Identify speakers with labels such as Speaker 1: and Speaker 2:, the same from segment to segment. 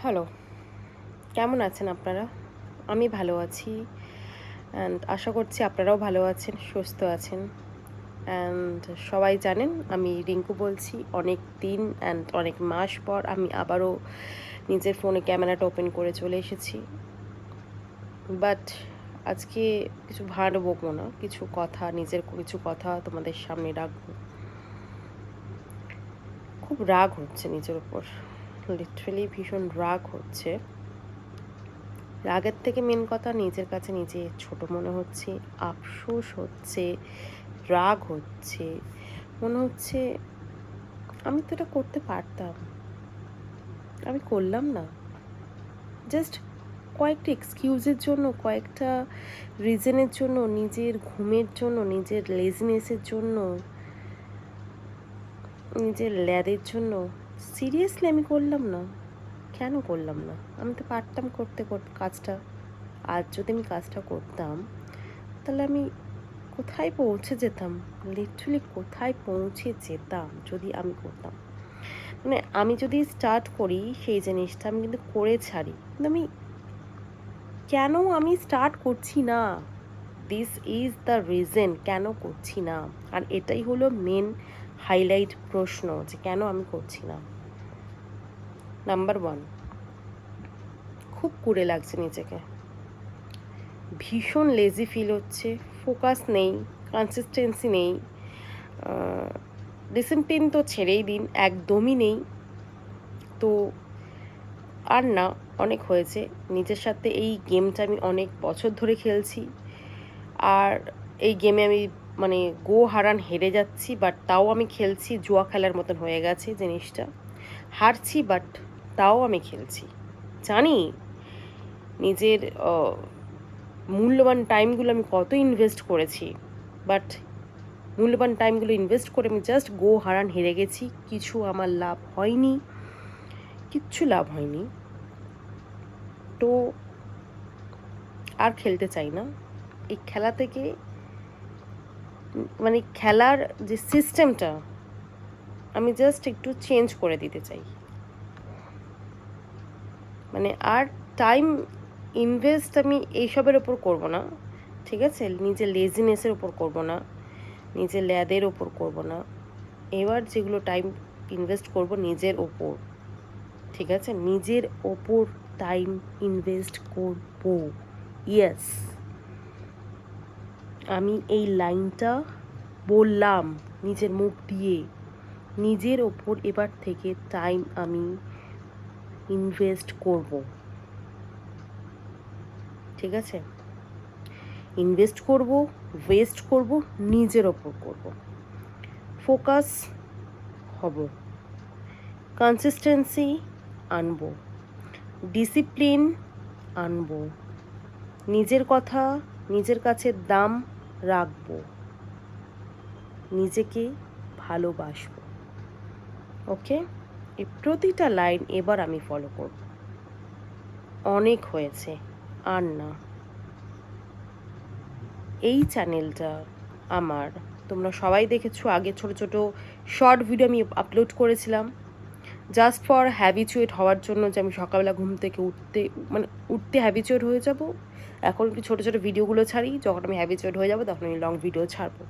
Speaker 1: Hello, কেমন আছেন আপনারা? আমি ভালো আছি অ্যান্ড আশা করছি আপনারাও ভালো আছেন, সুস্থ আছেন। অ্যান্ড সবাই জানেন আমি রিঙ্কু বলছি। অনেক দিন অ্যান্ড অনেক মাস পর আমি আবারও নিজের ফোনে ক্যামেরাটা ওপেন করে চলে এসেছি। বাট আজকে কিছু ভাঁড় বকবো না, কিছু কথা, নিজের কিছু কথা তোমাদের সামনে রাখবো। খুব রাগ হচ্ছে নিজের ওপর, লিটারেলি ভীষণ রাগ হচ্ছে। রাগের থেকে মেন কথা নিজের কাছে নিজে ছোট মনে হচ্ছে, আফসোস হচ্ছে, রাগ হচ্ছে, মনে হচ্ছে আমি তো এটা করতে পারতাম, আমি করলাম না। জাস্ট কয়েকটা এক্সকিউজের জন্য, কয়েকটা রিজনের জন্য, নিজের ঘুমের জন্য, নিজের লেজিনেসের জন্য, নিজের ল্যাদের জন্য সিরিয়াসলি আমি করলাম না। কেন করলাম না? আমি তো পারতাম করতে কাজটা। আজ যদি আমি কাজটা করতাম তাহলে আমি কোথায় পৌঁছে যেতাম, লিটারালি কোথায় পৌঁছে যেতাম যদি আমি করতাম। মানে আমি যদি স্টার্ট করি সেই জিনিসটা আমি কিন্তু করে ছাড়ি, কিন্তু আমি স্টার্ট করছি না। দিস ইজ দ্য রিজন কেন করছি না। আর এটাই হলো মেন হাইলাইট প্রশ্ন, যে কেন আমি করছি না। নাম্বার ওয়ান, খুব কুড়ে লাগছে নিজেকে, ভীষণ লেজি ফিল হচ্ছে, ফোকাস নেই, কনসিস্টেন্সি নেই, ডিসিপ্লিন তো ছেড়েই দিন, একদমই নেই। তো আর না, অনেক হয়েছে। নিজের সাথে এই গেমটা আমি অনেক বছর ধরে খেলছি, আর এই গেমে আমি মানে গো হারান হেরে যাচ্ছি, বাট তাও আমি খেলছি। জুয়া খেলার মতন হয়ে গেছে জিনিসটা। হারছি বাট তাও আমি খেলছি। জানি নিজের মূল্যবান টাইমগুলো আমি কত ইনভেস্ট করেছি, বাট মূল্যবান টাইমগুলো ইনভেস্ট করে আমি জাস্ট গো হারান হেরে গেছি। কিছু আমার লাভ হয়নি, কিচ্ছু লাভ হয়নি। তো আর খেলতে চাই না এই খেলা থেকে। মানে খেলার যে সিস্টেমটা আমি জাস্ট একটু চেঞ্জ করে দিতে চাই। মানে আর টাইম ইনভেস্ট আমি এইসবের ওপর করবো না, ঠিক আছে? নিজের লেজিনেসের ওপর করবো না, নিজের ল্যাদের ওপর করবো না। এবার যেগুলো টাইম ইনভেস্ট করব নিজের ওপর, ঠিক আছে? নিজের ওপর টাইম ইনভেস্ট করব। ইয়েস, আমি এই লাইনটা বললাম নিজের মুখ দিয়ে। নিজের ওপর এবার থেকে টাইম আমি ইনভেস্ট করব, ঠিক আছে? ইনভেস্ট করব, ওয়েস্ট করব, নিজের ওপর করব। ফোকাস হব, কনসিস্টেন্সি আনবো, ডিসিপ্লিন আনবো, নিজের কথা নিজের কাছে দাম রাখবো, নিজেকে ভালোবাসবো। ওকে, এই প্রতিটা লাইন এবার আমি ফলো করব। অনেক হয়েছে, আর না। এই চ্যানেলটা আমার, তোমরা সবাই দেখেছো, আগে ছোট ছোট শর্ট ভিডিও আমি আপলোড করেছিলাম জাস্ট ফর হ্যাবিচুয়েট হওয়ার জন্য, যে আমি সকালবেলা ঘুম থেকে উঠতে হ্যাবিচুয়েট হয়ে যাব। এখন একটু ছোটো ছোটো ভিডিওগুলো ছাড়ি, যখন আমি হ্যাবিচুয়েট হয়ে যাব তখন আমি লং ভিডিও ছাড়বো।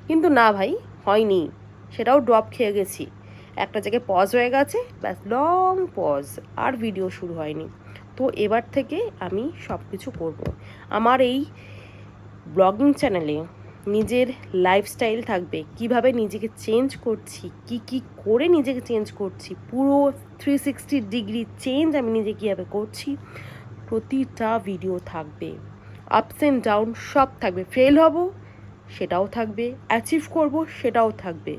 Speaker 1: কিন্তু না ভাই, হয়নি, সেটাও ড্রপ খেয়ে গেছি। একটা জায়গায় পজ হয়ে গেছে, ব্যাস লং পজ, আর ভিডিও শুরু হয়নি। তো এবার থেকে আমি সব কিছু করবো। আমার এই ব্লগিং চ্যানেলে নিজের লাইফস্টাইল থাকবে, কিভাবে নিজেকে চেঞ্জ করছি, কি করে নিজেকে চেঞ্জ করছি, পুরো 360 ডিগ্রি চেঞ্জ আমি নিজে কীভাবে করছি, প্রতিটা ভিডিও থাকবে। আপস অ্যান্ড ডাউন সব থাকবে। ফেল হব সেটাও থাকবে, অ্যাচিভ করব সেটাও থাকবে।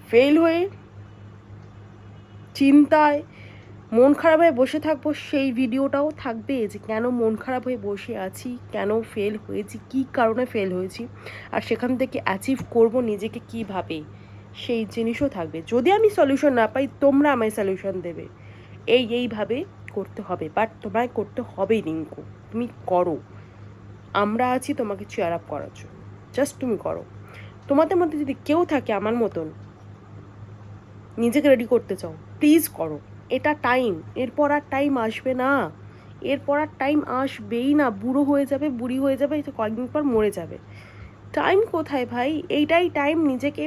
Speaker 1: ফেল হয়ে চিন্তায় মন খারাপ হয়ে বসে থাকবো, সেই ভিডিওটাও থাকবে, যে কেন মন খারাপ হয়ে বসে আছি, কেন ফেল হয়েছি, কি কারণে ফেল হয়েছি, আর সেখান থেকে অ্যাচিভ করব নিজেকে কিভাবে, সেই জিনিসও থাকবে। যদি আমি সলিউশন না পাই, তোমরা আমায় সলিউশন দেবে, এইভাবে করতে হবে। বাট তোমায় করতে হবেই রিঙ্কু, তুমি করো। আমরা আছি তোমাকে চেয়ার আপ করার জন্য, জাস্ট তুমি করো। তোমাদের মধ্যে যদি কেউ থাকে আমার মতন নিজেকে রেডি করতে চাও, প্লিজ করো। এটা টাইম, এরপর আর টাইম আসবে না, এরপর আর টাইম আসবেই না। বুড়ো হয়ে যাবে, বুড়ি হয়ে যাবে, কয়েকদিন পর মরে যাবে। টাইম কোথায় ভাই? এইটাই টাইম। নিজেকে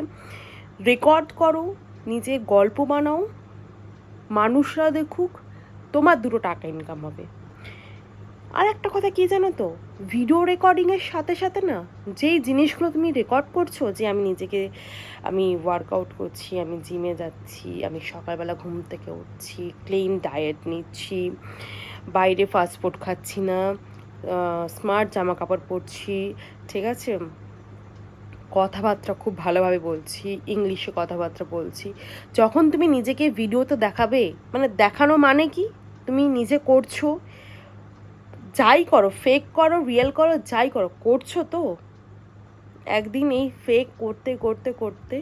Speaker 1: রেকর্ড করো, নিজে গল্প বানাও, মানুষরা দেখুক, তোমার দুটো টাকা ইনকাম হবে। আর একটা কথা কি জানো তো, ভিডিও রেকর্ডিংয়ের সাথে সাথে না, যেই জিনিসগুলো তুমি রেকর্ড করছো, যে আমি ওয়ার্কআউট করছি, আমি জিমে যাচ্ছি, আমি সকালবেলা ঘুম থেকে উঠছি, ক্লিন ডায়েট নিচ্ছি, বাইরে ফাস্টফুড খাচ্ছি না, স্মার্ট জামা কাপড় পরছি, ঠিক আছে, কথাবার্তা খুব ভালোভাবে বলছি, ইংলিশে কথাবার্তা বলছি, যখন তুমি নিজেকে ভিডিওতে দেখাবে, মানে দেখানো মানে কি, তুমি নিজে করছো, যাই করো, ফেক করো, রিয়েল করো, যাই করো, করছো তো, একদিন এই ফেক করতে করতে করতে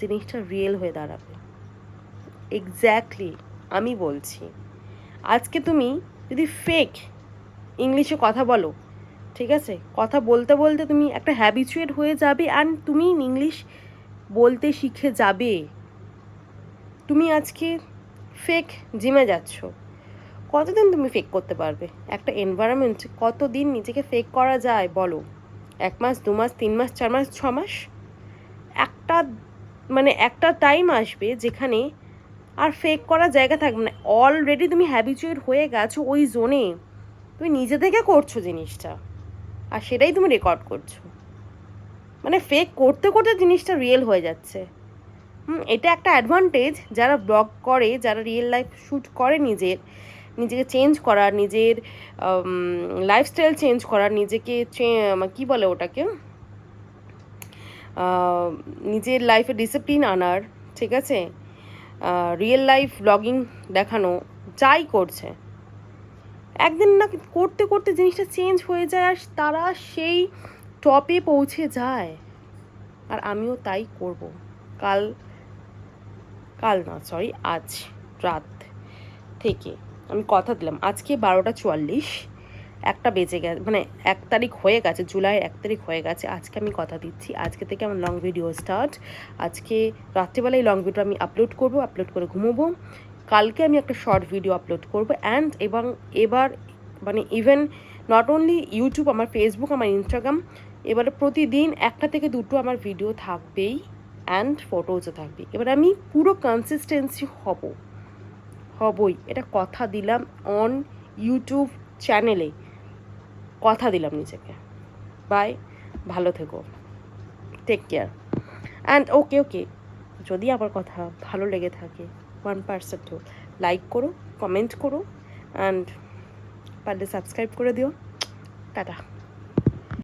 Speaker 1: জিনিসটা রিয়েল হয়ে দাঁড়াবে। এক্স্যাক্টলি আমি বলছি, আজকে তুমি যদি ফেক ইংলিশে কথা বলো, ঠিক আছে, কথা বলতে বলতে তুমি একটা হ্যাবিচুয়েট হয়ে যাবে, অ্যান্ড তুমি ইংলিশ বলতে শিখে যাবে। তুমি আজকে ফেক জিমে যাচ্ছ, কতদিন তুমি ফেক করতে পারবে? একটা এনভায়রনমেন্ট কতদিন নিজেকে ফেক করা যায় বলো? 1 মাস, 2 মাস, 3 মাস, 4 মাস, 6 মাস? একটা একটা টাইম আসবে যেখানে আর ফেক করার জায়গা থাকবে না। অলরেডি তুমি হ্যাবিচুয়েট হয়ে গেছো ওই জোনে, তুমি নিজে থেকে করছো জিনিসটা, আর সেটাই তুমি রেকর্ড করছো। মানে ফেক করতে করতে জিনিসটা রিয়েল হয়ে যাচ্ছে। এটা একটা অ্যাডভান্টেজ যারা ব্লগ করে, যারা রিয়েল লাইফ শ্যুট করে, নিজেকে চেঞ্জ করার, নিজের লাইফস্টাইল চেঞ্জ করার, নিজেকে কী বলে ওটাকে, নিজের লাইফে ডিসিপ্লিন আনার, ঠিক আছে, রিয়েল লাইফ ব্লগিং দেখানো, যাই করছে, একদিন না করতে করতে জিনিসটা চেঞ্জ হয়ে যায়, আর তারা সেই টপে পৌঁছে যায়। আর আমিও তাই করব। আজ রাত থেকে আমি কথা দিলাম, আজকে 12:44, 1টা বেজে গেছে, 1 তারিখ হয়ে গেছে, জুলাইয়ের 1 তারিখ হয়ে গেছে। আজকে আমি কথা দিচ্ছি, আজকে থেকে আমার লং ভিডিও স্টার্ট। আজকে রাত্রিবেলায় লং ভিডিও আমি আপলোড করে ঘুমোবো। কালকে আমি একটা শর্ট ভিডিও আপলোড করবো, অ্যান্ড এবার ইভেন নট অনলি ইউটিউব, আমার ফেসবুক, আমার ইনস্টাগ্রাম, এবারে প্রতিদিন 1টা থেকে 2টো আমার ভিডিও থাকবেই, অ্যান্ড ফটোজও থাকবে। এবার আমি পুরো কনসিস্টেন্সি হবই, এটা কথা দিলাম। অন ইউটিউব চ্যানেলে কথা দিলাম নিজেকে। বাই, ভালো থেকো, টেক কেয়ার, অ্যান্ড ওকে, যদি আমার কথা ভালো লেগে থাকে 1% লাইক করো, কমেন্ট করো, অ্যান্ড পারলে সাবস্ক্রাইব করে দিও। টাটা।